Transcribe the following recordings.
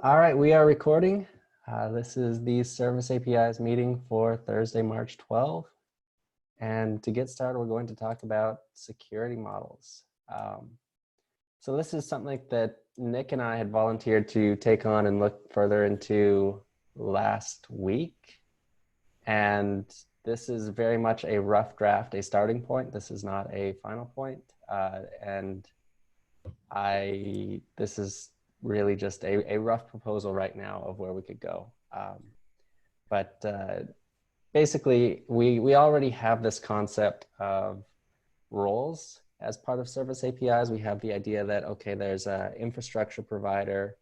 All right, we are recording. This is the Service APIs meeting for Thursday, March 12th. And to get started, we're going to talk about security models. So this is something that Nick and I had volunteered to take on and look further into last week. And this is very much a rough draft, a starting point. This is not a final point. This is really just a rough proposal right now of where we could go. Basically, we already have this concept of roles as part of service APIs. We have the idea that, okay, there's an infrastructure provider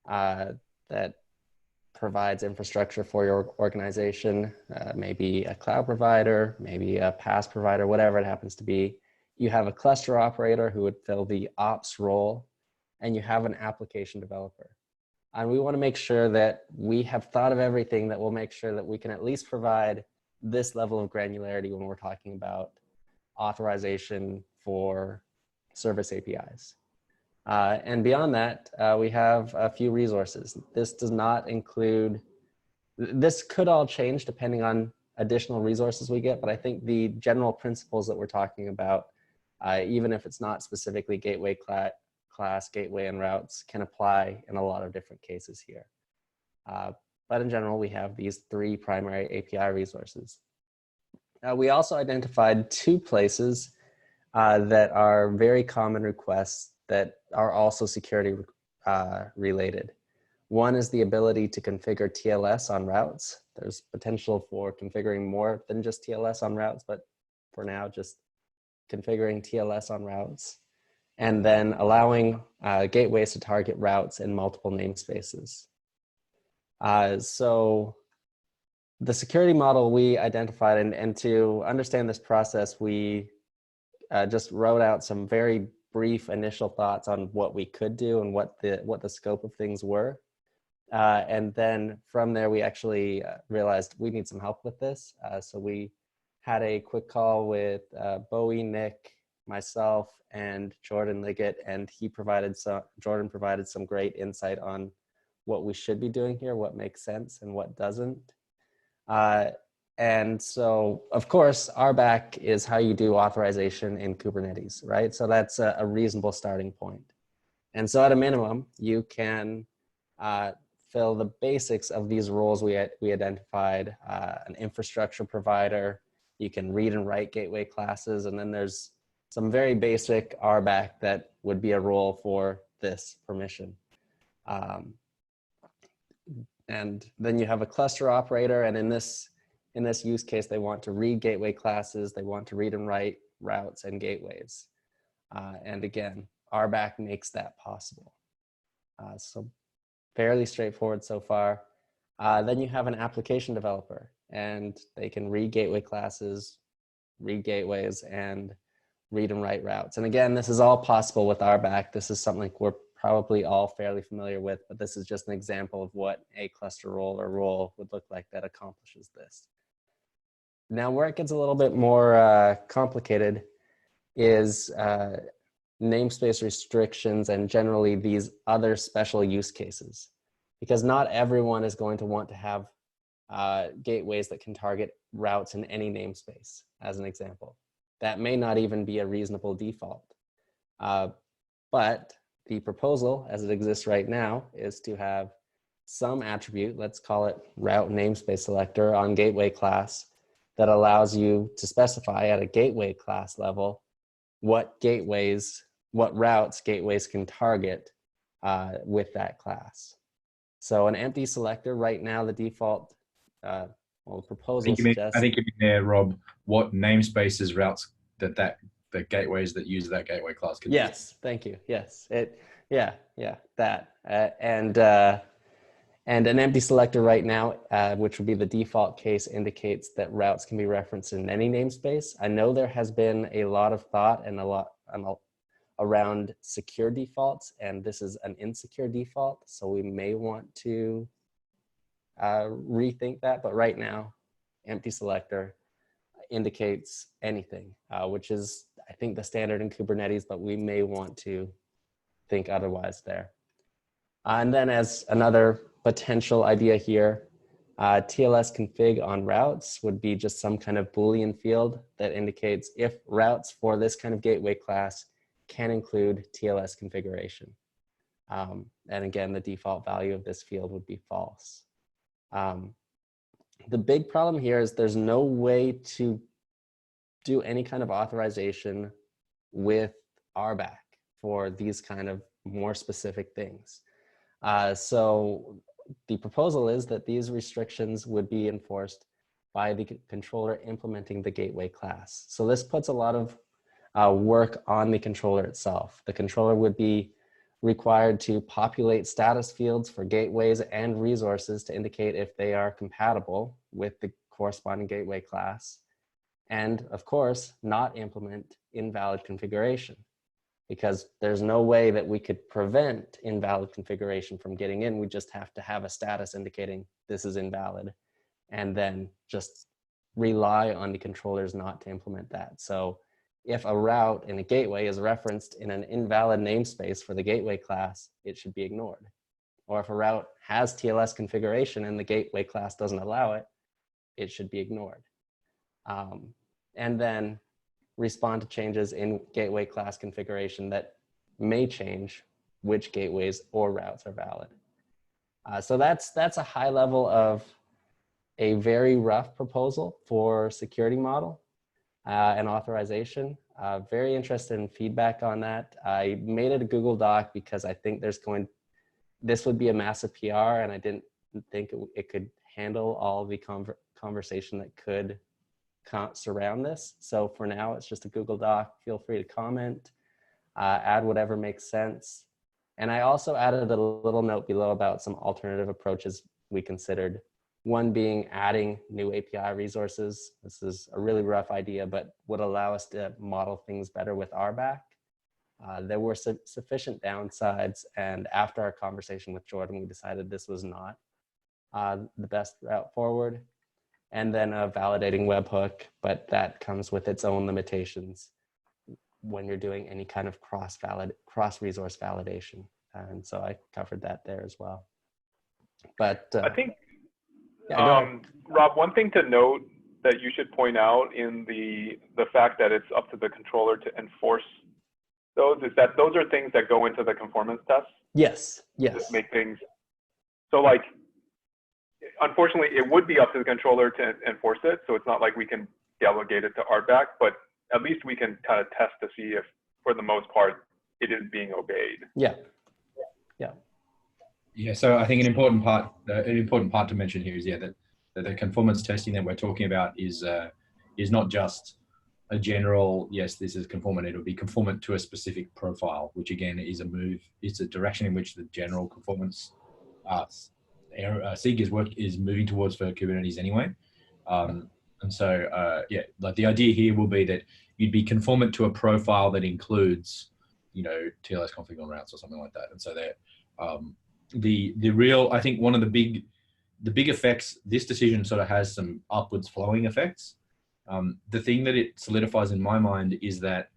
that provides infrastructure for your organization, maybe a cloud provider, maybe a PaaS provider, whatever it happens to be. You have a cluster operator who would fill the ops role, and you have an application developer. And we want to make sure that we have thought of everything that will make sure that we can at least provide this level of granularity when we're talking about authorization for service APIs. And beyond that, we have a few resources. This does not include, this could all change depending on additional resources we get, but I think the general principles that we're talking about, even if it's not specifically gateway class, gateway, and routes, can apply in a lot of different cases here. But in general, we have these three primary API resources. We also identified two places that are very common requests that are also security related. One is the ability to configure TLS on routes. There's potential for configuring more than just TLS on routes, but for now, just configuring TLS on routes. And then allowing gateways to target routes in multiple namespaces. So the security model we identified, and to understand this process, we just wrote out some very brief initial thoughts on what we could do and what the scope of things were. And then from there, we actually realized we need some help with this. So we had a quick call with Bowie, Nick, myself, and Jordan Liggett, and Jordan provided some great insight on what we should be doing here, what makes sense and what doesn't. And so, of course, RBAC is how you do authorization in Kubernetes, right? So that's a reasonable starting point. And so at a minimum, you can fill the basics of these roles we identified, an infrastructure provider, you can read and write gateway classes, and then there's some very basic RBAC that would be a role for this permission. And then you have a cluster operator, and in this use case, they want to read gateway classes, they want to read and write routes and gateways. And again, RBAC makes that possible. So fairly straightforward so far. Then you have an application developer, and they can read gateway classes, read gateways, and read and write routes. And again, this is all possible with RBAC. This is something we're probably all fairly familiar with, but this is just an example of what a cluster role or role would look like that accomplishes this. Now, where it gets a little bit more complicated is namespace restrictions and generally these other special use cases, because not everyone is going to want to have gateways that can target routes in any namespace, as an example. That may not even be a reasonable default. But the proposal, as it exists right now, is to have some attribute, let's call it route namespace selector on gateway class, that allows you to specify at a gateway class level what routes gateways can target with that class. So an empty selector right now, the default proposal suggests. I think you mean there, Rob, what namespaces routes that the gateways that use that gateway class can use. Yes, thank you. Yes, that. And an empty selector right now, which would be the default case, indicates that routes can be referenced in any namespace. I know there has been a lot of thought and a lot around secure defaults, and this is an insecure default, so we may want to rethink that. But right now, empty selector indicates anything, which is, I think, the standard in Kubernetes, but we may want to think otherwise there. And then as another potential idea here, TLS config on routes would be just some kind of Boolean field that indicates if routes for this kind of gateway class can include TLS configuration. And again, the default value of this field would be false. The big problem here is there's no way to do any kind of authorization with RBAC for these kind of more specific things. So the proposal is that these restrictions would be enforced by the controller implementing the gateway class. So this puts a lot of work on the controller itself. The controller would be required to populate status fields for gateways and resources to indicate if they are compatible with the corresponding gateway class. And of course, not implement invalid configuration, because there's no way that we could prevent invalid configuration from getting in. We just have to have a status indicating this is invalid, and then just rely on the controllers not to implement that. So if a route in a gateway is referenced in an invalid namespace for the gateway class, it should be ignored. Or if a route has TLS configuration and the gateway class doesn't allow it, it should be ignored. And then respond to changes in gateway class configuration that may change which gateways or routes are valid. So that's a high level of a very rough proposal for security model and authorization. Very interested in feedback on that. I made it a Google Doc because I think this would be a massive PR, and I didn't think it could handle all the conversation that could surround this. So for now, it's just a Google Doc. Feel free to comment, add whatever makes sense. And I also added a little note below about some alternative approaches we considered. One being adding new API resources. This is a really rough idea, but would allow us to model things better with RBAC. There were sufficient downsides, and after our conversation with Jordan, we decided this was not the best route forward. And then a validating webhook, but that comes with its own limitations when you're doing any kind of cross-resource validation. And so I covered that there as well. But I think, yeah, Rob, one thing to note that you should point out in the fact that it's up to the controller to enforce those is that those are things that go into the conformance tests. Yes. That make things, so like, unfortunately, it would be up to the controller to enforce it. So it's not like we can delegate it to RBAC, but at least we can kind of test to see if, for the most part, it is being obeyed. Yeah. Yeah. So I think an important part to mention here is that the conformance testing that we're talking about is not just a general, yes, this is conformant. It'll be conformant to a specific profile, which again is it's a direction in which the general conformance SIG is moving towards for Kubernetes anyway. And so, like the idea here will be that you'd be conformant to a profile that includes, TLS config on routes or something like that. And so the real, I think one of the big effects, this decision sort of has some upwards flowing effects. The thing that it solidifies in my mind is that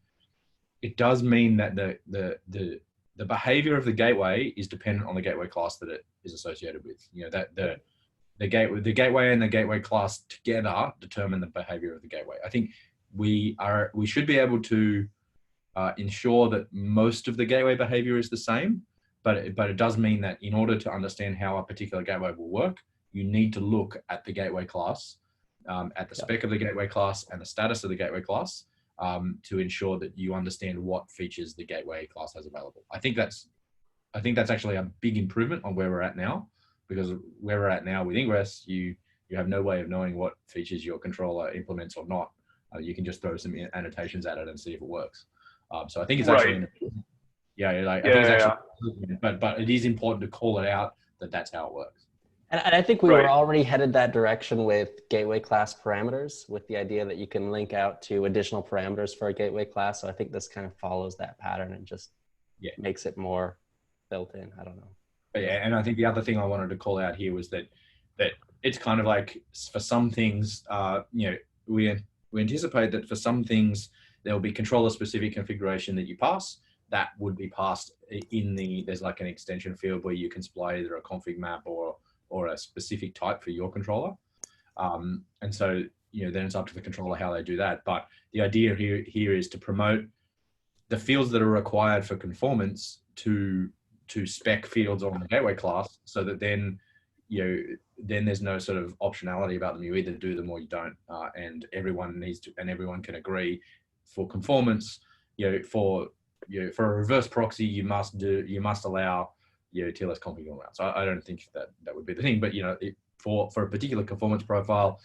it does mean that the behavior of the gateway is dependent on the gateway class that it is associated with. That the gateway and the gateway class together determine the behavior of the gateway. I think we should be able to ensure that most of the gateway behavior is the same, but it does mean that in order to understand how a particular gateway will work, you need to look at the gateway class, at the spec of the gateway class and the status of the gateway class, to ensure that you understand what features the gateway class has available. I think that's actually a big improvement on where we're at now, because where we're at now with Ingress, you have no way of knowing what features your controller implements or not. You can just throw some annotations at it and see if it works. So I think it's actually, I think it's actually, but it is important to call it out that that's how it works. And I think we were already headed that direction with gateway class parameters, with the idea that you can link out to additional parameters for a gateway class. So I think this kind of follows that pattern and just makes it more built in. I don't know. But yeah, and I think the other thing I wanted to call out here was that it's kind of like, for some things, we anticipate that for some things there will be controller specific configuration that you pass that would be passed there's like an extension field where you can supply either a config map or a specific type for your controller. And so, then it's up to the controller how they do that. But the idea here is to promote the fields that are required for conformance to spec fields on the gateway class, so that then there's no sort of optionality about them. You either do them or you don't, and everyone can agree for conformance. For a reverse proxy, you must allow TLS config on routes. I don't think that would be the thing, but for a particular conformance profile,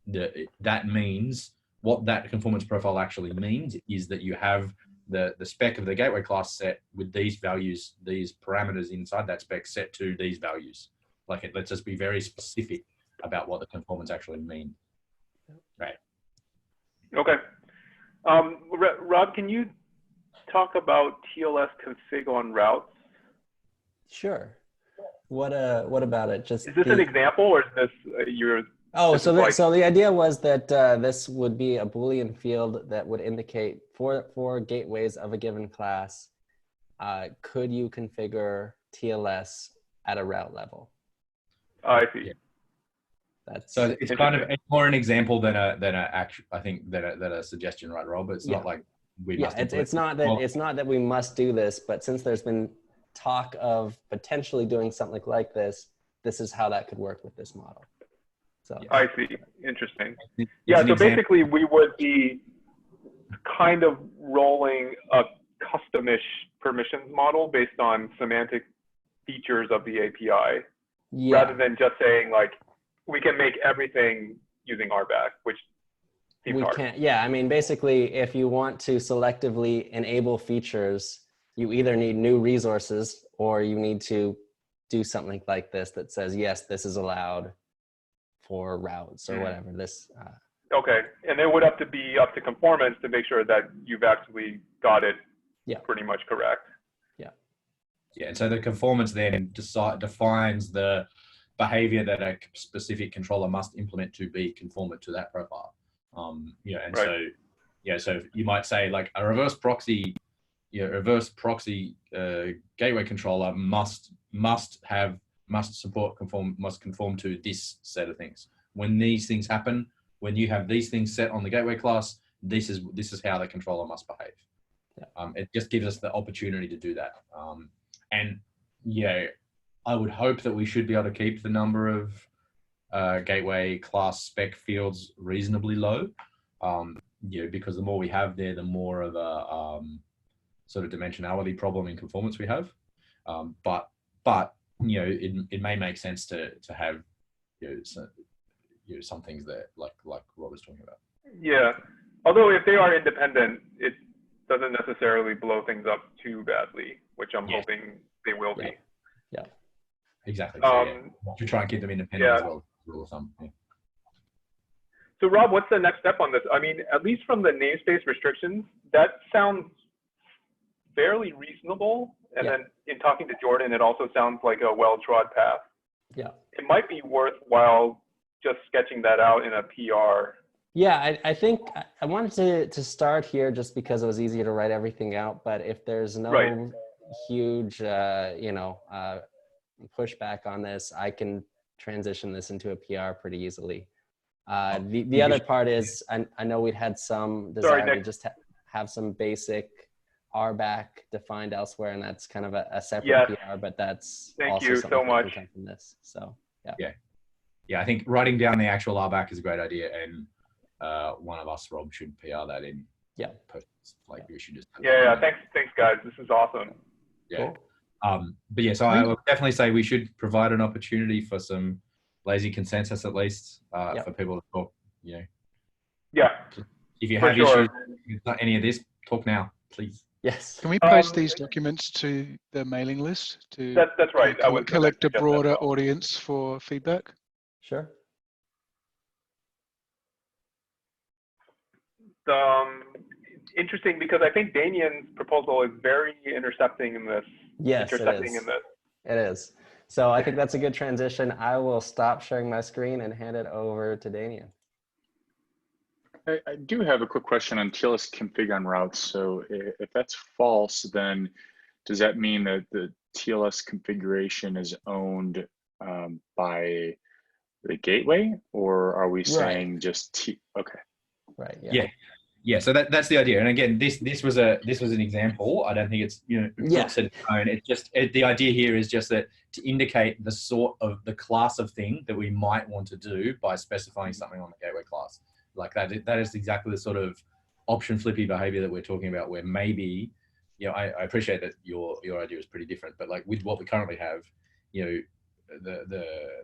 that means what that conformance profile actually means is that you have the spec of the gateway class set with these values, these parameters inside that spec set to these values. Like it lets us be very specific about what the conformance actually means. Right. Okay. Rob, can you talk about TLS config on routes? Sure. What about it? Is this an example, or is this your? Oh, so the idea was that this would be a Boolean field that would indicate for gateways of a given class, could you configure TLS at a route level? I see. Yeah. So it's kind of more an example than a suggestion, right, Rob? It's not like we must. It's not that we must do this, but since there's been talk of potentially doing something like this, this is how that could work with this model. So I see. Interesting. Yeah. So basically, we would be kind of rolling a customish permissions model based on semantic features of the API, rather than just saying like we can make everything using RBAC, which seems hard. Can't. Yeah. I mean, basically, if you want to selectively enable features, you either need new resources or you need to do something like this that says, yes, this is allowed for routes or whatever. This. Okay, and it would have to be up to conformance to make sure that you've actually got it pretty much correct. Yeah, and so the conformance then defines the behavior that a specific controller must implement to be conformant to that profile. So you might say like a reverse proxy gateway controller must conform to this set of things. When these things happen, when you have these things set on the gateway class, this is how the controller must behave. It just gives us the opportunity to do that. I would hope that we should be able to keep the number of gateway class spec fields reasonably low. Because the more we have there, the more of a sort of dimensionality problem in conformance we have. But it may make sense to have some things that like Rob was talking about. Yeah, although if they are independent, it doesn't necessarily blow things up too badly, which I'm hoping they will be. Yeah, exactly. To try and keep them independent as well. Rule of thumb. Yeah. So Rob, what's the next step on this? I mean, at least from the namespace restrictions, that sounds fairly reasonable. And then in talking to Jordan, it also sounds like a well-trod path. Yeah. It might be worthwhile just sketching that out in a PR. Yeah, I think I wanted to start here just because it was easier to write everything out. But if there's no huge, pushback on this, I can transition this into a PR pretty easily. The other part is I know we'd had some desire to just have some basic RBAC defined elsewhere, and that's kind of a separate PR, but that's thank you so much from this. So I think writing down the actual RBAC is a great idea, and one of us, Rob, should PR that in. We should just thanks guys, this is awesome. Cool. So I would definitely say we should provide an opportunity for some lazy consensus at least for people to talk. If you have issues with any of this, talk now, please. Yes. Can we post these documents to the mailing list to that's right. I would collect a broader audience for feedback? Sure. Interesting, because I think Daneyon's proposal is very intercepting in this. Yes, it is. So I think that's a good transition. I will stop sharing my screen and hand it over to Daneyon. I do have a quick question on TLS config on routes. So if that's false, then does that mean that the TLS configuration is owned by the gateway, or are we saying just okay? Right. Yeah. So that's the idea. And again, this was an example. I don't think it's set in stone. It's just the idea here is just that to indicate the sort of the class of thing that we might want to do by specifying something on the gateway class. Like that is exactly the sort of option flippy behavior that we're talking about, where maybe, I appreciate that your idea is pretty different, but like with what we currently have, the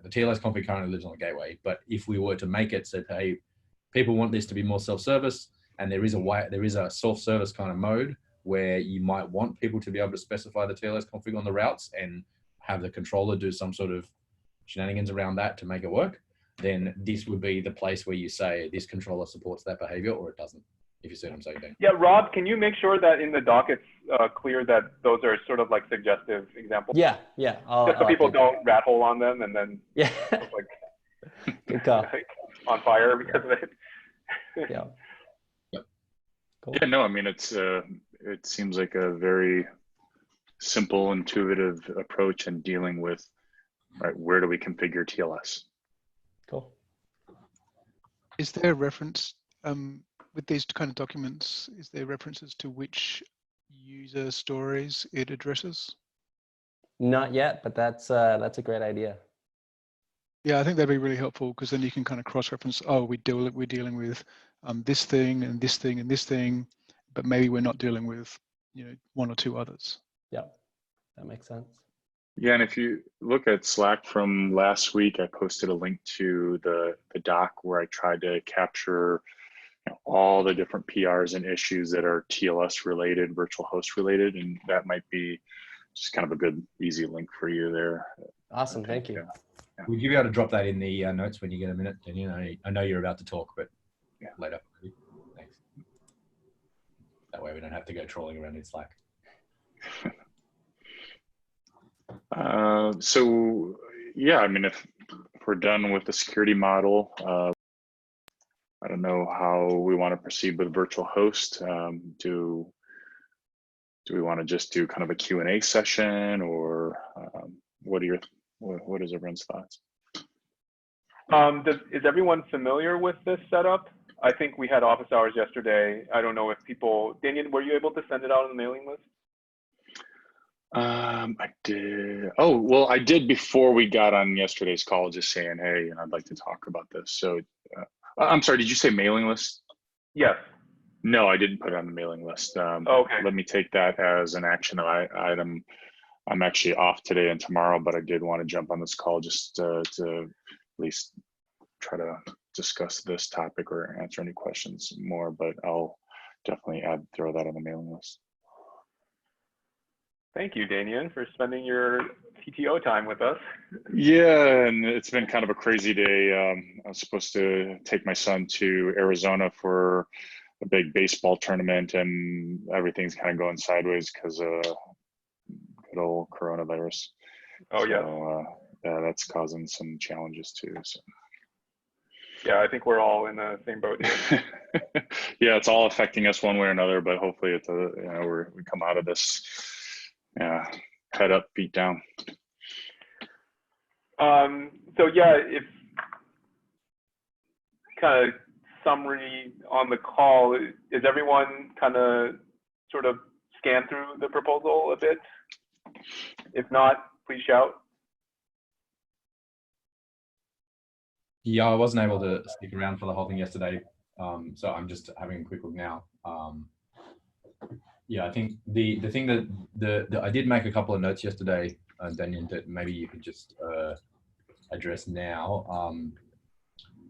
TLS config currently lives on the gateway. But if we were to make it so, hey, people want this to be more self-service, and there is a self-service kind of mode where you might want people to be able to specify the TLS config on the routes and have the controller do some sort of shenanigans around that to make it work, then this would be the place where you say this controller supports that behavior or it doesn't, if you see what I'm saying, Dan. Yeah, Rob, can you make sure that in the doc it's clear that those are sort of like suggestive examples? Yeah. Just so people don't rat hole on them and then like good call. like on fire because of it. Yeah. Cool. Yeah, no, I mean, it seems like a very simple, intuitive approach in dealing with, right, where do we configure TLS? Cool. Is there a reference with these kind of documents? Is there references to which user stories it addresses? Not yet, but that's a great idea. Yeah, I think that'd be really helpful, because then you can kind of cross-reference. Oh, we're dealing with this thing and this thing and this thing, but maybe we're not dealing with one or two others. Yeah, that makes sense. Yeah, and if you look at Slack from last week, I posted a link to the doc where I tried to capture all the different PRs and issues that are TLS related, virtual host related, and that might be just kind of a good, easy link for you there. Awesome, thank you. Yeah. Would you be able to drop that in the notes when you get a minute? Daneyon, I know you're about to talk, but later. Thanks. That way we don't have to go trawling around in Slack. So yeah, I mean, if we're done with the security model, I don't know how we want to proceed with virtual host. Do we want to just do kind of a Q&A session, or what is everyone's thoughts? Is everyone familiar with this setup? I think we had office hours yesterday. I don't know if people, Daneyon, were you able to send it out on the mailing list? I did. Oh, well, I did before we got on yesterday's call, just saying, hey, I'd like to talk about this. So I'm sorry, did you say mailing list? Yes. No, I didn't put it on the mailing list. Okay. Let me take that as an action item. I'm actually off today and tomorrow, but I did want to jump on this call just to at least try to discuss this topic or answer any questions more, but I'll definitely throw that on the mailing list. Thank you, Daneyon, for spending your PTO time with us. Yeah, and it's been kind of a crazy day. I was supposed to take my son to Arizona for a big baseball tournament, and everything's kind of going sideways because of good old coronavirus. Oh, yeah. So, yeah, that's causing some challenges too. So. Yeah, I think we're all in the same boat here. Yeah, it's all affecting us one way or another, but hopefully it's we come out of this head up, feet down. So yeah, if kind of summary on the call, is everyone kind of sort of scan through the proposal a bit? If not, please shout. Yeah, I wasn't able to stick around for the whole thing yesterday, so I'm just having a quick look now. Yeah, I think the thing that I did make a couple of notes yesterday, Daneyon, that maybe you could just address now.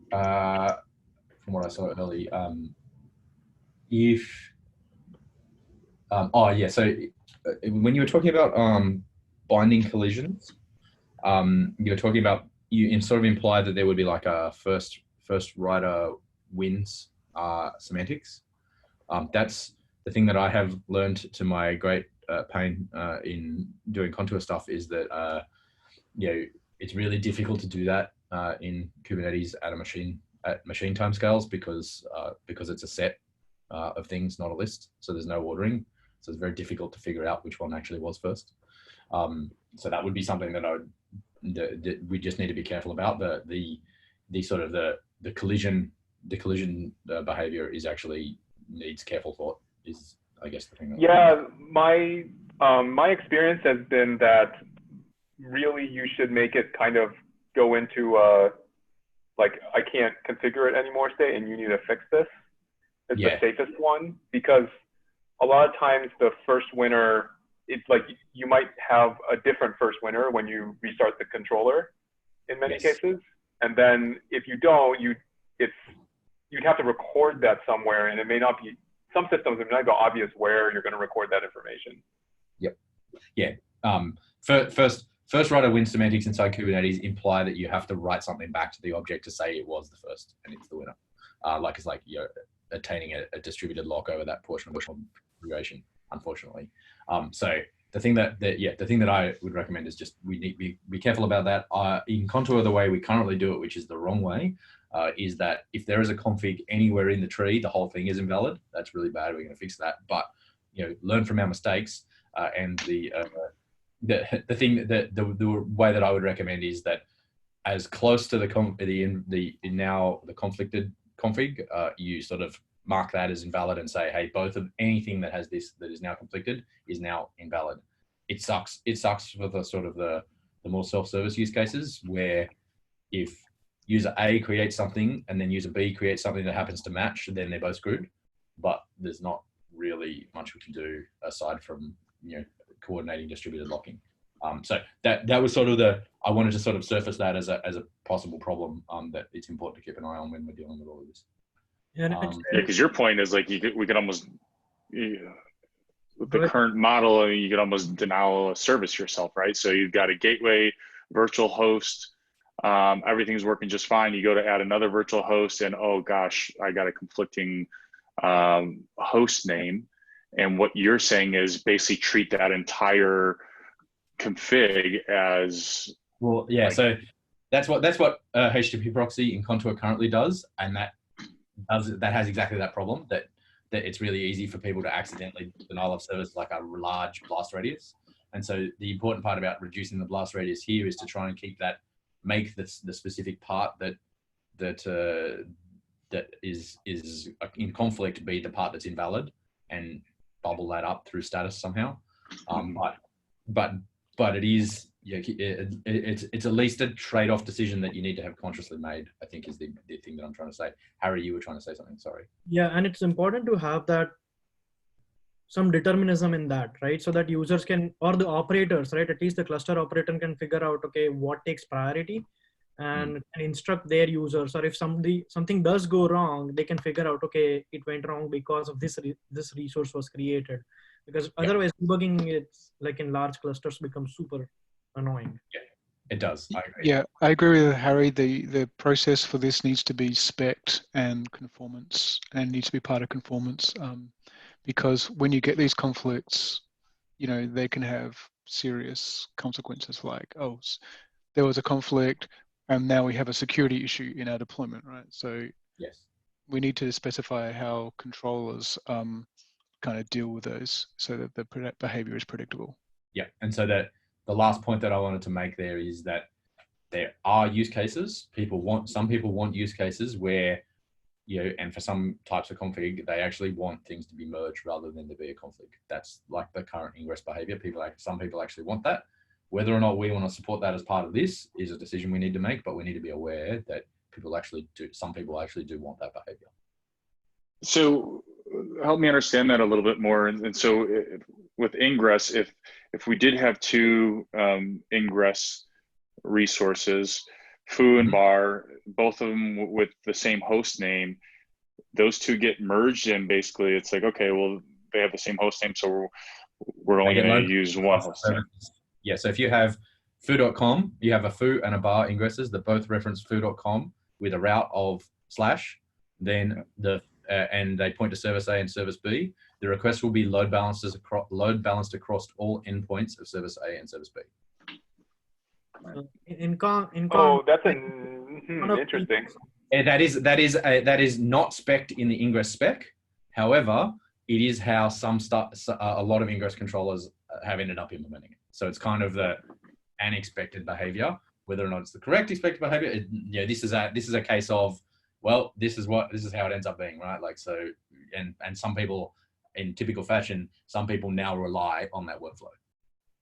From what I saw early, so when you were talking about binding collisions, you were talking about, you sort of implied that there would be like a first writer wins semantics. That's the thing that I have learned to my great pain in doing contour stuff, is that it's really difficult to do that in Kubernetes at a machine at machine timescales because it's a set of things, not a list. So there's no ordering. So it's very difficult to figure out which one actually was first. So that would be something that we just need to be careful about. The sort of the collision behavior is actually needs careful thought, is I guess the thing. Yeah, my experience has been that really you should make it kind of go into like, I can't configure it anymore state and you need to fix this. It's the safest one, because a lot of times the first winner, it's like you might have a different first winner when you restart the controller in many cases. And then if you don't, you'd have to record that somewhere, and it may not be, some systems, it may not be obvious where you're going to record that information. Yep. Yeah. First writer win semantics inside Kubernetes imply that you have to write something back to the object to say it was the first and it's the winner. It's like you're attaining a distributed lock over that portion of the configuration, unfortunately. So the thing that I would recommend is just we need to be careful about that. In Contour, the way we currently do it, which is the wrong way, is that if there is a config anywhere in the tree, the whole thing is invalid. That's really bad. We're going to fix that. But learn from our mistakes. And the way that I would recommend is that as close to the conflicted config, you sort of mark that as invalid and say, hey, both of anything that has this that is now conflicted is now invalid. It sucks. It sucks for the sort of the more self-service use cases where if user A creates something and then user B creates something that happens to match, then they're both screwed. But there's not really much we can do aside from coordinating distributed locking. So that was sort of I wanted to sort of surface that as a possible problem that it's important to keep an eye on when we're dealing with all of this. Because your point is like we could almost with the current model, you could almost denial a service yourself, right? So you've got a gateway, virtual host, everything's working just fine. You go to add another virtual host, and oh gosh, I got a conflicting host name. And what you're saying is basically treat that entire config as So that's what HTTP proxy in Contour currently does, and that has exactly that problem, that it's really easy for people to accidentally denial of service like a large blast radius. And so the important part about reducing the blast radius here is to try and make the specific part that is in conflict be the part that's invalid, and bubble that up through status somehow. But it is, it's at least a trade-off decision that you need to have consciously made, I think, is the thing that I'm trying to say. Harry, you were trying to say something, sorry. Yeah, and it's important to have that some determinism in that, right? So that users can, or the operators, right? At least the cluster operator can figure out, okay, what takes priority and can instruct their users. Or if something does go wrong, they can figure out, okay, it went wrong because of this resource was created. Because otherwise debugging it like in large clusters becomes super annoying. Yeah, it does. I agree. Yeah, I agree with Harry. The process for this needs to be spec'd and conformance, and needs to be part of conformance, because when you get these conflicts, they can have serious consequences, like, oh, there was a conflict and now we have a security issue in our deployment, right? So yes, we need to specify how controllers kind of deal with those so that the behavior is predictable. Yeah, and so that the last point that I wanted to make there is that there are use cases. Some people want use cases where, and for some types of config, they actually want things to be merged rather than to be a config. That's like the current ingress behavior. Some people actually want that. Whether or not we want to support that as part of this is a decision we need to make, but we need to be aware that some people actually do want that behavior. So help me understand that a little bit more. And so with ingress, if we did have two ingress resources, foo and bar, both of them with the same host name, those two get merged, and basically it's like, okay, well, they have the same host name, so we're only going to use one host name. Yeah, so if you have foo.com, you have a foo and a bar ingresses that both reference foo.com with a route of / then and they point to service A and service B, the request will be load balanced across all endpoints of service A and service B. That's interesting. That is not spec'd in the Ingress spec. However, it is how a lot of Ingress controllers have ended up implementing it. So it's kind of an expected behavior. Whether or not it's the correct expected behavior, this is a case of, well, this is how it ends up being, right? Like, so, and some people, in typical fashion, some people now rely on that workflow.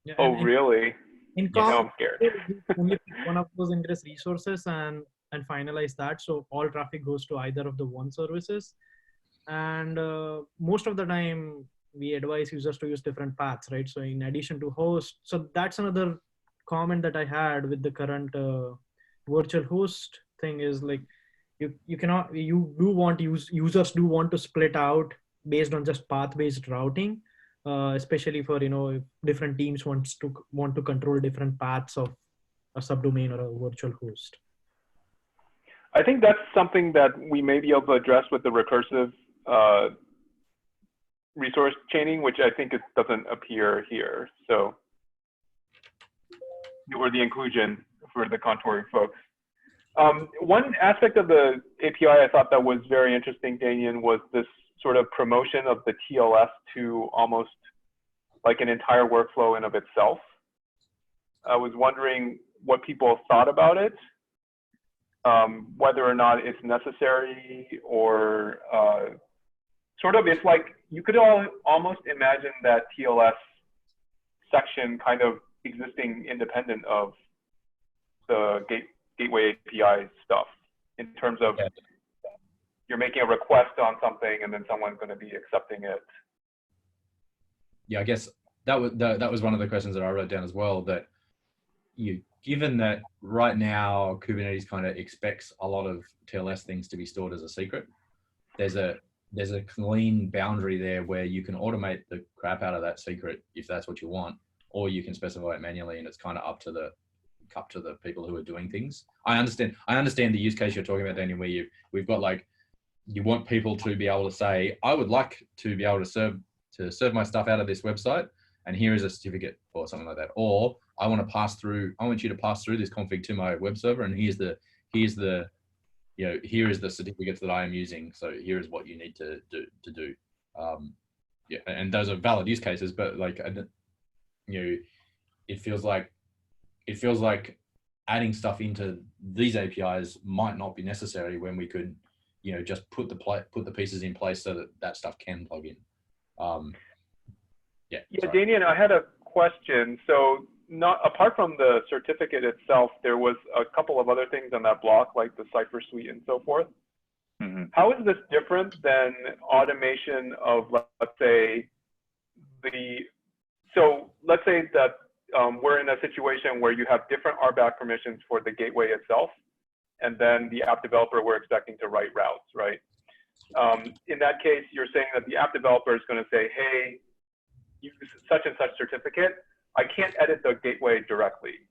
Yeah, Oh, really? In Yes. Now common, I'm scared. you only pick one of those ingress resources and finalize that. So all traffic goes to either of the one services. And most of the time, we advise users to use different paths, right? So in addition to host, so that's another comment that I had with the current virtual host thing is like, users do want to split out based on just path-based routing, especially for, if different teams want to control different paths of a subdomain or a virtual host. I think that's something that we may be able to address with the recursive resource chaining, which I think it doesn't appear here. So, or the inclusion for the contouring folks. One aspect of the API I thought that was very interesting, Daneyon, was this sort of promotion of the TLS to almost like an entire workflow in of itself. I was wondering what people thought about it, whether or not it's necessary, or sort of, it's like you could almost imagine that TLS section kind of existing independent of the gateway API stuff, in terms of you're making a request on something and then someone's going to be accepting it. Yeah, I guess that was one of the questions that I wrote down as well, that given that right now Kubernetes kind of expects a lot of TLS things to be stored as a secret, there's a clean boundary there where you can automate the crap out of that secret if that's what you want, or you can specify it manually, and it's kind of up to the people who are doing things. I understand the use case you're talking about, Daniel, where we've got like, you want people to be able to say, I would like to be able to serve my stuff out of this website, and here is a certificate or something like that. Or I want you to pass through this config to my web server, and here is the certificates that I am using. So here is what you need to do. And those are valid use cases, but like, it feels like adding stuff into these APIs might not be necessary when we could, just put the pieces in place so that stuff can plug in. Yeah, Daneyon, I had a question. So, not apart from the certificate itself, there was a couple of other things on that block, like the Cypher suite and so forth. Mm-hmm. How is this different than automation of, let's say, let's say that we're in a situation where you have different RBAC permissions for the gateway itself, and then the app developer, we're expecting to write routes, right? In that case, you're saying that the app developer is going to say, hey, use such and such certificate. I can't edit the gateway directly.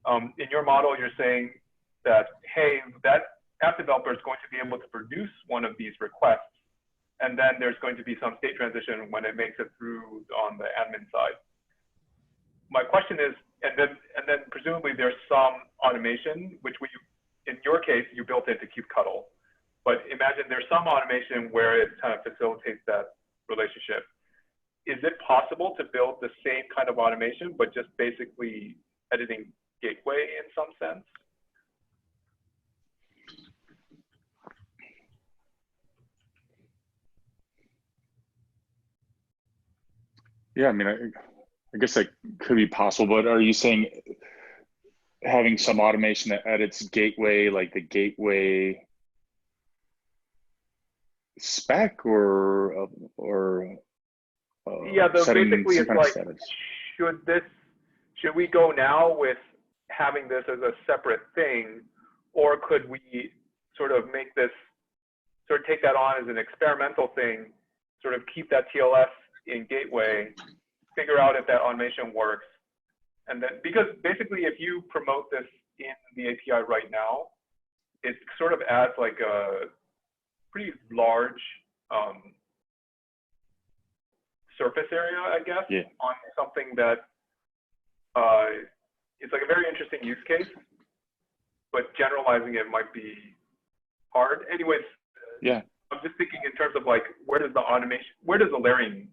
In your model, you're saying that, hey, that app developer is going to be able to produce one of these requests, and then there's going to be some state transition when it makes it through on the admin side. My question is, and then presumably there's some automation, which in your case, you built into kubectl. But imagine there's some automation where it kind of facilitates that relationship. Is it possible to build the same kind of automation, but just basically editing gateway in some sense? Yeah, I mean, I guess that could be possible, but are you saying having some automation that edits gateway, like the gateway spec, or yeah, though basically it's like, status? should we go now with having this as a separate thing, or could we sort of make this, sort of take that on as an experimental thing, sort of keep that TLS in gateway, figure out if that automation works, and then, because basically if you promote this in the API right now, it sort of adds like a pretty large surface area, I guess, yeah, on something that it's like a very interesting use case, but generalizing it might be hard. Anyways, Yeah. I'm just thinking in terms of like, where does the layering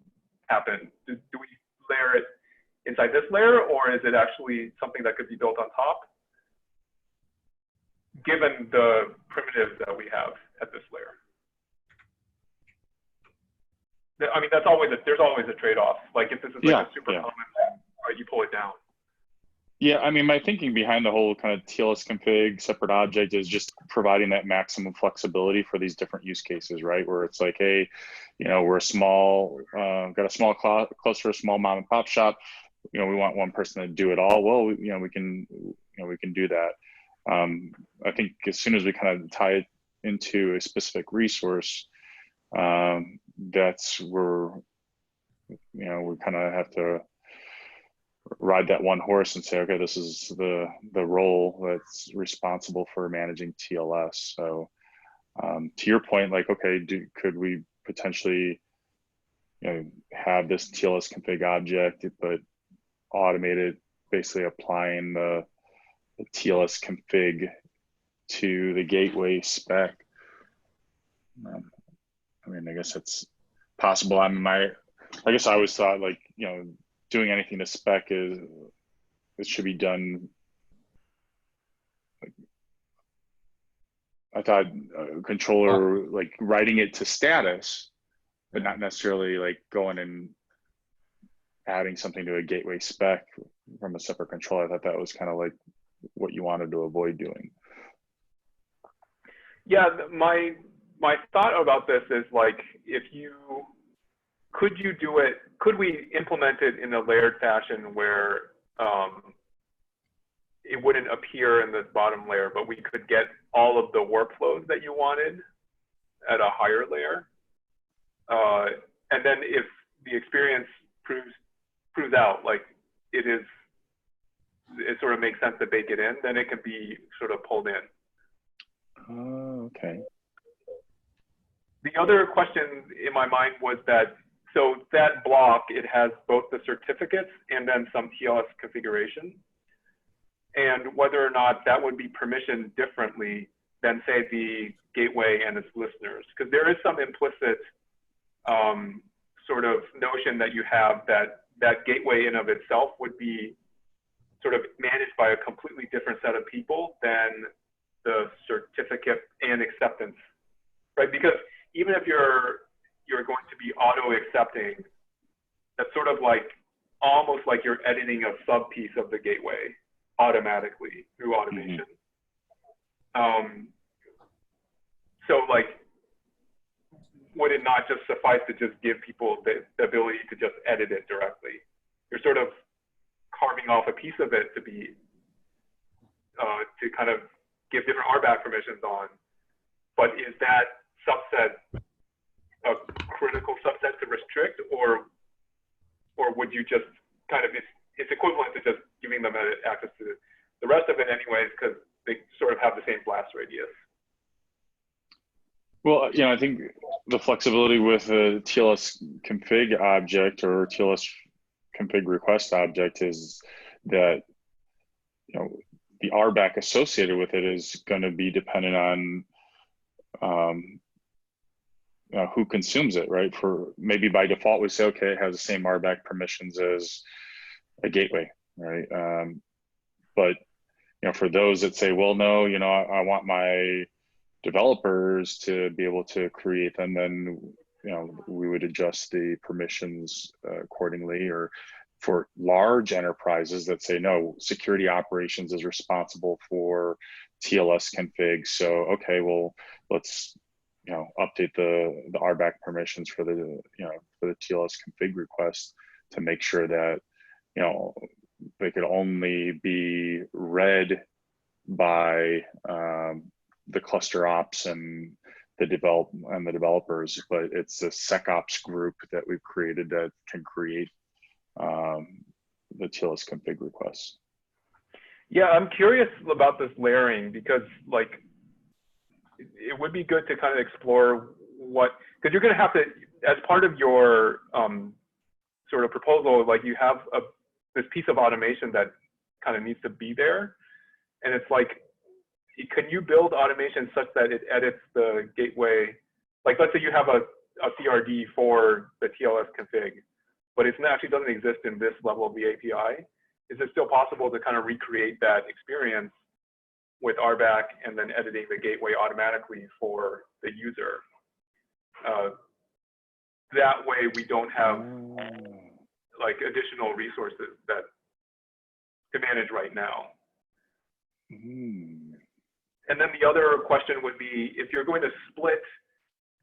happen? Do we layer it inside this layer, or is it actually something that could be built on top, given the primitives that we have at this layer? I mean, there's always a trade-off. Like if this is like a super common thing, right, you pull it down. Yeah, I mean, my thinking behind the whole kind of TLS config separate object is just providing that maximum flexibility for these different use cases, right? Where it's like, hey, you know, we're a small, got a small cluster, a small mom and pop shop. You know, we want one person to do it all. Well, you know, we can do that. I think as soon as we kind of tie it into a specific resource, that's where, you know, we kind of have to ride that one horse and say, okay, this is the role that's responsible for managing TLS. So to your point, like, okay, could we potentially, you know, have this TLS config object, but automate it, basically applying the TLS config to the gateway spec? I mean, I guess it's possible. I mean, I guess I always thought, like, you know, doing anything to spec it should be done. I thought controller, like writing it to status, but not necessarily like going and adding something to a gateway spec from a separate controller. I thought that was kind of like what you wanted to avoid doing. Yeah, my thought about this is like, could we implement it in a layered fashion where it wouldn't appear in the bottom layer, but we could get all of the workflows that you wanted at a higher layer? And then if the experience proves out like it sort of makes sense to bake it in, then it can be sort of pulled in. Oh, okay. The other question in my mind was that, so that block, it has both the certificates and then some TLS configuration, and whether or not that would be permissioned differently than, say, the gateway and its listeners. Because there is some implicit sort of notion that you have that gateway in of itself would be sort of managed by a completely different set of people than the certificate and acceptance, right? Because even if you're going to be auto accepting, that's sort of like almost like you're editing a sub piece of the gateway automatically through automation. So like, would it not just suffice to just give people the ability to just edit it directly? You're sort of carving off a piece of it to be to kind of give different RBAC permissions on, but is that subset a critical subset to restrict, or would you just kind of, it's equivalent to just giving them access to the rest of it anyways, because they sort of have the same blast radius? Well, you know, I think the flexibility with a TLS config object or TLS config request object is that, you know, the RBAC associated with it is going to be dependent on who consumes it, right? For maybe by default we say, okay, it has the same RBAC permissions as a gateway, right? But you know, for those that say, well, no, you know, I want my developers to be able to create them, then you know, we would adjust the permissions accordingly. Or for large enterprises that say, no, security operations is responsible for TLS config. So okay, well, let's, you know, update the RBAC permissions for the, you know, for the TLS config request to make sure that, you know, they could only be read by the cluster ops and the developers, but it's a SecOps group that we've created that can create the TLS config requests. Yeah, I'm curious about this layering, because like it would be good to kind of explore what, because you're going to have to, as part of your sort of proposal, like you have this piece of automation that kind of needs to be there. And it's like, can you build automation such that it edits the gateway? Like, let's say you have a CRD for the TLS config, but it actually doesn't exist in this level of the API. Is it still possible to kind of recreate that experience with RBAC and then editing the gateway automatically for the user? That way we don't have like additional resources that to manage right now. And then the other question would be, if you're going to split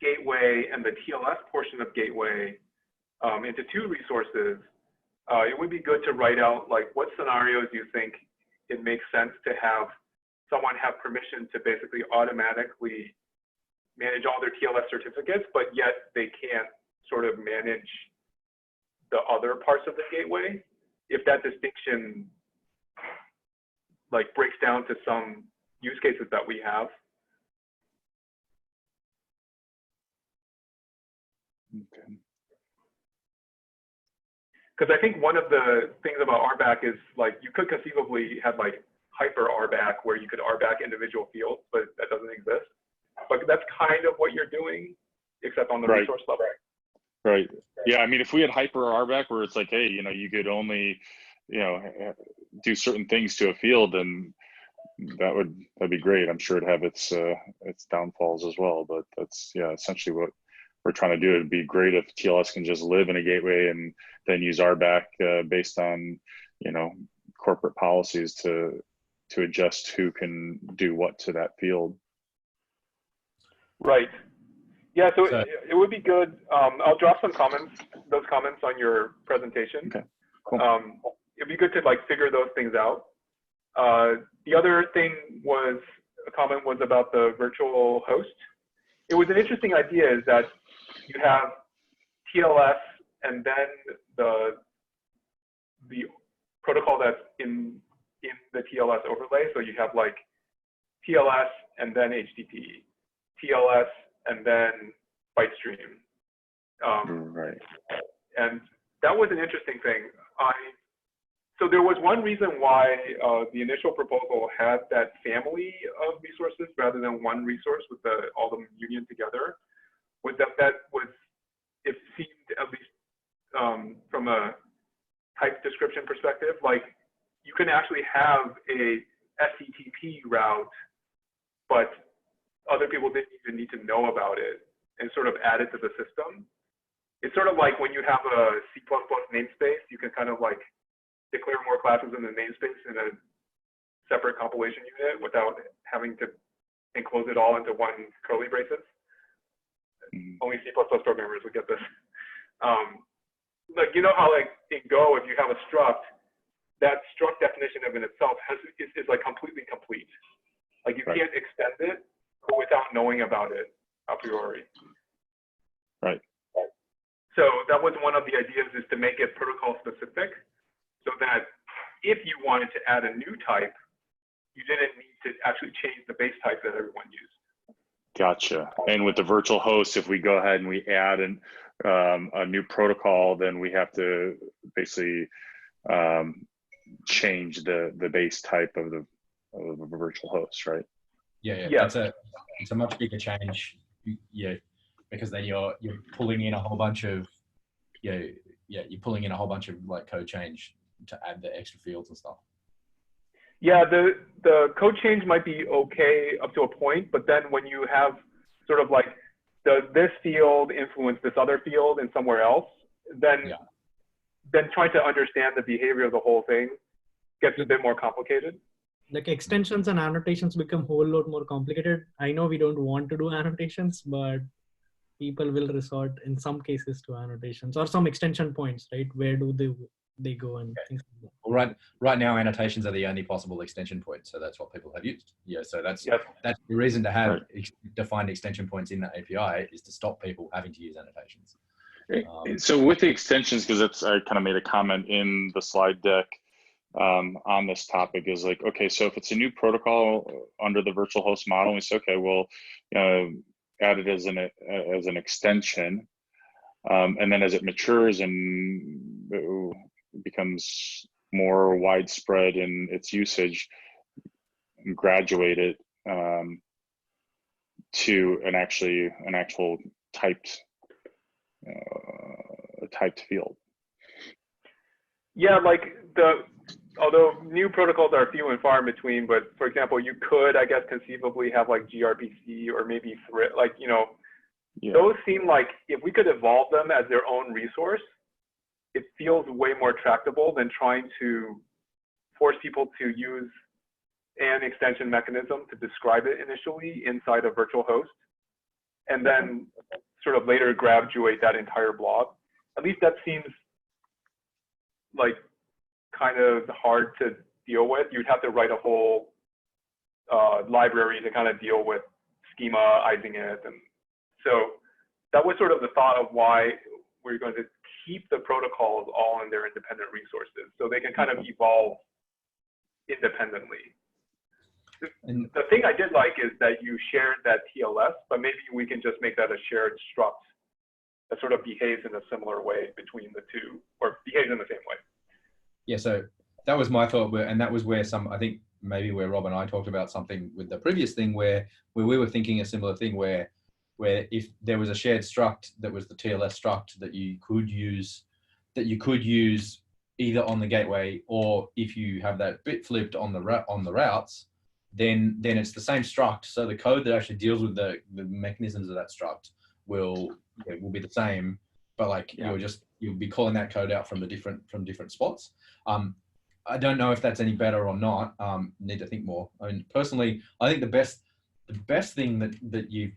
gateway and the TLS portion of gateway into two resources, it would be good to write out like what scenarios you think it makes sense to have someone have permission to basically automatically manage all their TLS certificates, but yet they can't sort of manage the other parts of the gateway. If that distinction like breaks down to some use cases that we have. Okay. Because I think one of the things about RBAC is like you could conceivably have like hyper RBAC where you could RBAC individual fields, but that doesn't exist. But that's kind of what you're doing, except on the resource level. Right. Yeah. I mean, if we had hyper RBAC where it's like, hey, you know, you could only, you know, do certain things to a field, and that'd be great. I'm sure it'd have its downfalls as well, but that's essentially what we're trying to do. It'd be great if TLS can just live in a gateway and then use RBAC based on, you know, corporate policies to adjust who can do what to that field. Right. Yeah. So it would be good. I'll drop those comments on your presentation. Okay. Cool. It'd be good to like figure those things out. The other thing a comment was about the virtual host. It was an interesting idea is that you have TLS and then the protocol that's in the TLS overlay. So you have like TLS and then HTTP, TLS and then ByteStream. Right. And that was an interesting thing. So there was one reason why the initial proposal had that family of resources rather than one resource with all of them union together, was that it seemed, at least from a type description perspective, like you can actually have a SCTP route, but other people didn't even need to know about it and sort of add it to the system. It's sort of like when you have a C++ namespace, you can kind of like declare more classes in the namespace in a separate compilation unit without having to enclose it all into one curly braces. Only C++ programmers would get this. Like, you know how like in Go, if you have a struct, that struct definition of in itself is like completely complete. Like you can't extend it without knowing about it a priori. Right. So that was one of the ideas, is to make it protocol specific, so that if you wanted to add a new type, you didn't need to actually change the base type that everyone used. Gotcha. And with the virtual host, if we go ahead and we add a new protocol, then we have to basically change the base type of the virtual host, right? Yeah. It's a much bigger change. Yeah, because then you're pulling in a whole bunch of you're pulling in a whole bunch of like code change to add the extra fields and stuff. Yeah, the code change might be okay up to a point, but then when you have sort of like, does this field influence this other field in somewhere else, then trying to understand the behavior of the whole thing gets a bit more complicated. Like extensions and annotations become a whole lot more complicated. I know we don't want to do annotations, but people will resort in some cases to annotations or some extension points, right? Where do they go and things like that. Well, right now annotations are the only possible extension point, so that's what people have used. Yeah, so that's the reason to have defined extension points in the API, is to stop people having to use annotations. So with the extensions, because I kind of made a comment in the slide deck on this topic, is like, okay, so if it's a new protocol under the virtual host model, and we say, okay, well, add it as an extension, and then as it matures and becomes more widespread in its usage, graduate it to an actual typed field. Yeah, like although new protocols are few and far in between, but for example, you could, I guess, conceivably have like gRPC or maybe like, you know, Yeah. those seem like if we could evolve them as their own resource, it feels way more tractable than trying to force people to use an extension mechanism to describe it initially inside a virtual host, and then sort of later graduate that entire blob. At least that seems like kind of hard to deal with. You'd have to write a whole library to kind of deal with schemaizing it. And so that was sort of the thought of why we're going to keep the protocols all in their independent resources so they can kind of evolve independently. And the thing I did like is that you shared that TLS, but maybe we can just make that a shared struct that sort of behaves in a similar way between the two, or behaves in the same way. yeah, so that was my thought, and that was where I think maybe where Rob and I talked about something with the previous thing where we were thinking a similar thing where if there was a shared struct that was the TLS struct that you could use either on the gateway, or if you have that bit flipped on the routes, then it's the same struct. So the code that actually deals with the mechanisms of that struct will be the same, but like you'll be calling that code out from different spots. I don't know if that's any better or not. Need to think more. I mean, personally, I think the best thing that you've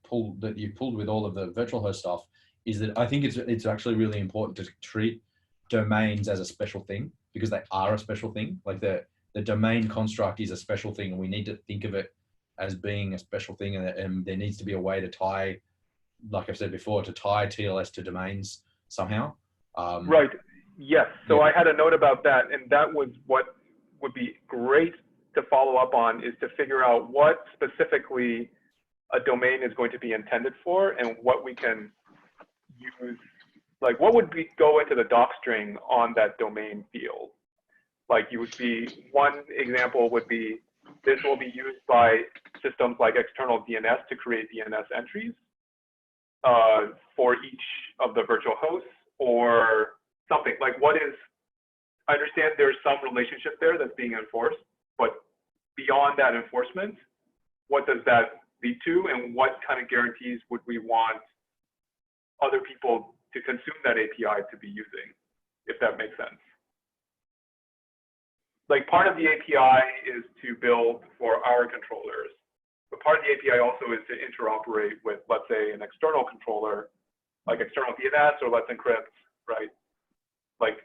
pulled with all of the virtual host stuff is that I think it's actually really important to treat domains as a special thing, because they are a special thing. Like the domain construct is a special thing, and we need to think of it as being a special thing, and there needs to be a way to tie, like I've said before, to tie TLS to domains somehow. Right. Yes. So I had a note about that, and that was what would be great to follow up on, is to figure out what specifically a domain is going to be intended for, and what we can use, like what would go into the doc string on that domain field. Like one example would be, this will be used by systems like external DNS to create DNS entries for each of the virtual hosts, or something. Like I understand there's some relationship there that's being enforced, but beyond that enforcement, what does that lead to, and what kind of guarantees would we want other people to consume that API to be using, if that makes sense? Like part of the API is to build for our controllers, but part of the API also is to interoperate with, let's say, an external controller, like external DNS or Let's Encrypt, right? Like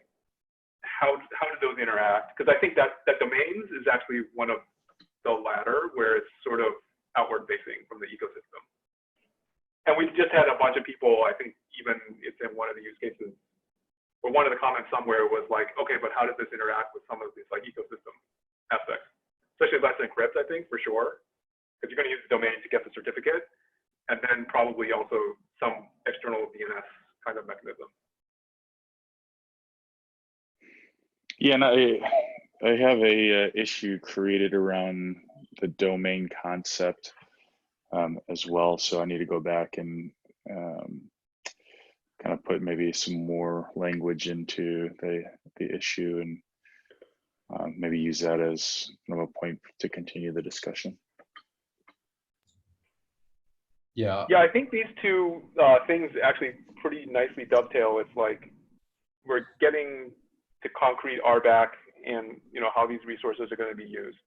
how do those interact? Because I think that domains is actually one of the latter, where it's sort of outward facing from the ecosystem. And we've just had a bunch of people, I think even it's in one of the use cases, or one of the comments somewhere was like, okay, but how does this interact with some of these like ecosystem aspects? Especially Let's Encrypt, I think, for sure, because you're going to use the domain to get the certificate, and then probably also some external DNS kind of mechanism. Yeah, and I have a issue created around the domain concept as well. So I need to go back and kind of put maybe some more language into the issue, and maybe use that as kind of a point to continue the discussion. Yeah. Yeah, I think these two things actually pretty nicely dovetail. It's like we're getting to concrete RBAC and how these resources are going to be used.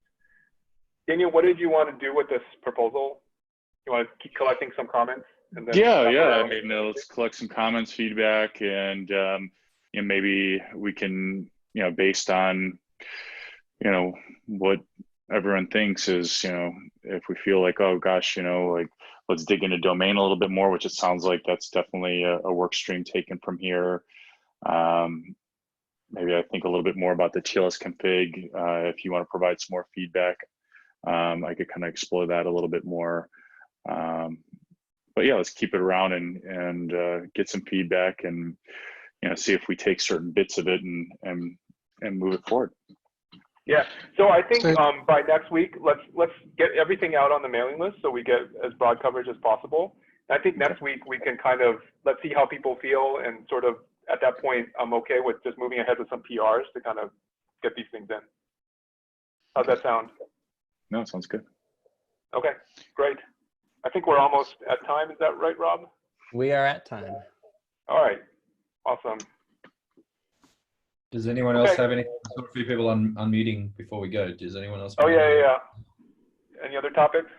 Daniel, what did you want to do with this proposal? You want to keep collecting some comments? And then Yeah. I mean, let's collect some comments, feedback, and maybe we can, based on, what everyone thinks is, if we feel like, oh gosh, like let's dig into domain a little bit more, which it sounds like that's definitely a work stream taken from here. Maybe I think a little bit more about the TLS config. If you want to provide some more feedback, I could kind of explore that a little bit more. But yeah, let's keep it around and get some feedback, and see if we take certain bits of it and move it forward. Yeah. So I think So- by next week, let's get everything out on the mailing list so we get as broad coverage as possible. And I think next week we can kind of let's see how people feel, and sort of at that point, I'm okay with just moving ahead with some PRs to kind of get these things in. How's that sound? No, sounds good. Okay, great. I think we're almost at time. Is that right, Rob? We are at time. All right. Awesome. Does anyone else Okay. have any? I've got a few people unmuting before we go. Does anyone else? Oh, yeah. Any other topics?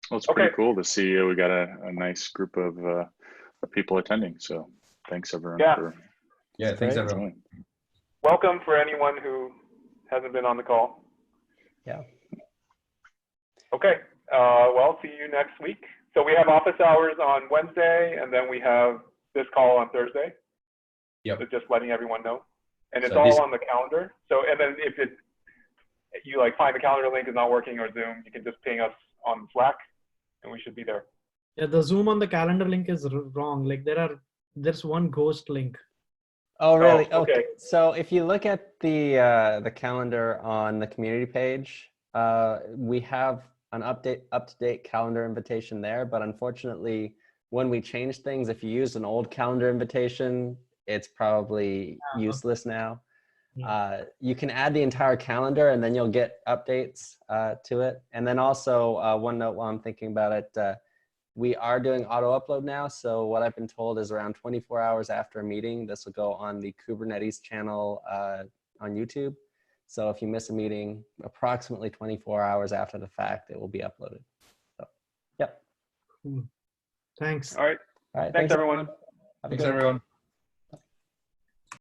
Well, it's pretty Okay. cool to see we got a nice group of people attending. So thanks everyone Yeah. for Yeah, thanks Great. everyone. joining. Welcome for anyone who hasn't been on the call. Yeah. Okay. Well, see you next week. So we have office hours on Wednesday, and then we have this call on Thursday. Yep. So just letting everyone know. And it's So all this- on the calendar. So, and then if you like find the calendar link is not working or Zoom, you can just ping us on Slack, and we should be there. Yeah, the Zoom on the calendar link is wrong. Like there's one ghost link. Oh, really? Oh, okay. So if you look at the calendar on the community page, we have an up-to-date calendar invitation there. But unfortunately, when we change things, if you used an old calendar invitation, it's probably useless now. Yeah. You can add the entire calendar, and then you'll get updates to it. And then also one note while I'm thinking about it, we are doing auto upload now. So what I've been told is around 24 hours after a meeting, this will go on the Kubernetes channel on YouTube. So if you miss a meeting, approximately 24 hours after the fact, it will be uploaded. So, yep. Cool. Thanks. All right. All right. Thanks, everyone. Have a Thanks good one. everyone.